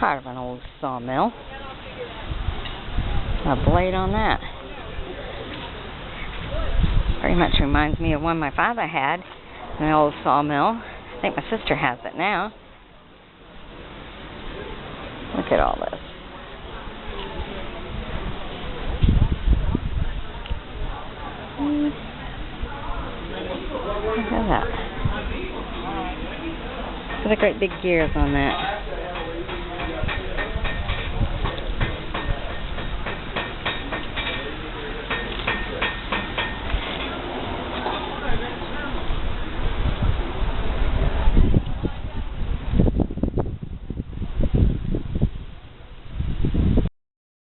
Part of an old sawmill. A blade on that. Very much reminds me of one my father had, an old sawmill. I think my sister has it now. Look at all this. Look at that. Look at the great big gears on that.